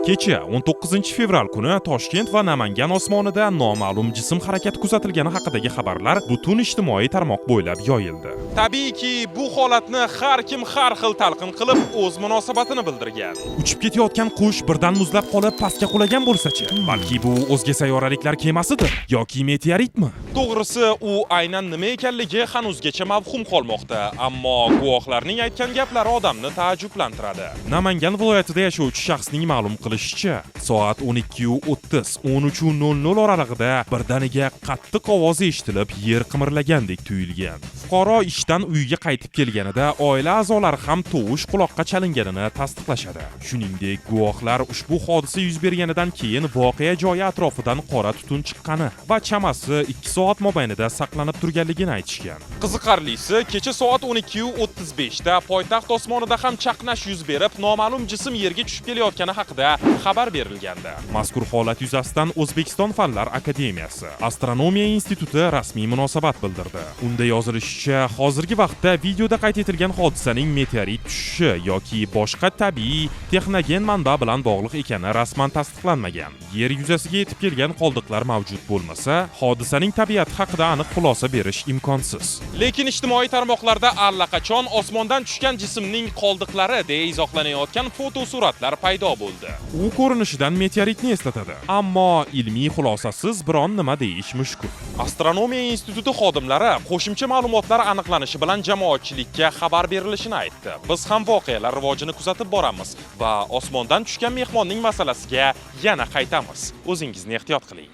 Kecha 19-fevral kuni Toshkent va Namangan osmonida noma'lum jism harakati kuzatilgani haqidagi xabarlar butun ijtimoiy tarmoq bo'ylab yoyildi. Tabiiyki, bu holatni har kim har xil talqin qilib o'z munosabatini bildirgan. Uchib ketayotgan qush birdan muzlab qolib pastga qulagan bo'lsa-chi, balki bu o'zga sayyoraliklar kemasidir yoki meteoritmi? To'g'risi, u aynan nima ekanligi hanuzgacha mavhum qolmoqda, ammo guvohlarning aytgan gaplari odamni taajjublantiradi. Namangan viloyatida yashovchi shaxsning ma'lum qilishicha, soat 12:30-13:00 oralig'ida birdaniga qattiq ovoz eshitilib, yer qimirlagandek tuyulgan. Fuqaro ishdan uyiga qaytib kelganida oila a'zolari ham tovush quloqqa chalinganini tasdiqlashadi. Shuningdek, guvohlar ushbu hodisa yuz berganidan keyin voqea joyi atrofidan qora tutun chiqqani va chamasi 2 soat mobaynida saqlanib turganligini aytishgan. Qiziqarlisi, kecha soat 12:35 da poytaxt osmonida ham chaqnash yuz berib, noma'lum jism yerga tushib kelayotgani haqida xabar berilgandi. Mazkur holat yuzasidan O'zbekiston Fanlar akademiyasi Astronomiya instituti rasmiy munosabat bildirdi. Unda yozilishicha, hozirgi vaqtda videoda qayd etilgan hodisaning meteorit tushishi yoki boshqa tabiiy texnogen manba bilan bog'liq ekani rasman tasdiqlanmagan. Yer yuzasiga yetib kelgan qoldiqlar mavjud bo'lmasa, hodisaning tabiati haqida aniq xulosa berish imkonsiz. Lekin ijtimoiy tarmoqlarda allaqachon osmondan tushgan jismning qoldiqlari deya izohlanayotgan fotosuratlar paydo bo'ldi. U ko'rinishidan meteoritni eslatadi, ammo ilmiy xulosasiz biron nima deyish mushkul. Astronomiya instituti xodimlari qo'shimcha ma'lumotlar aniqlanishi bilan jamoatchilikka xabar berilishini aytdi. Biz ham voqealar rivojini kuzatib boramiz va osmondan tushgan mehmonning masalasiga yana qaytamiz. O'zingizni ehtiyot qiling.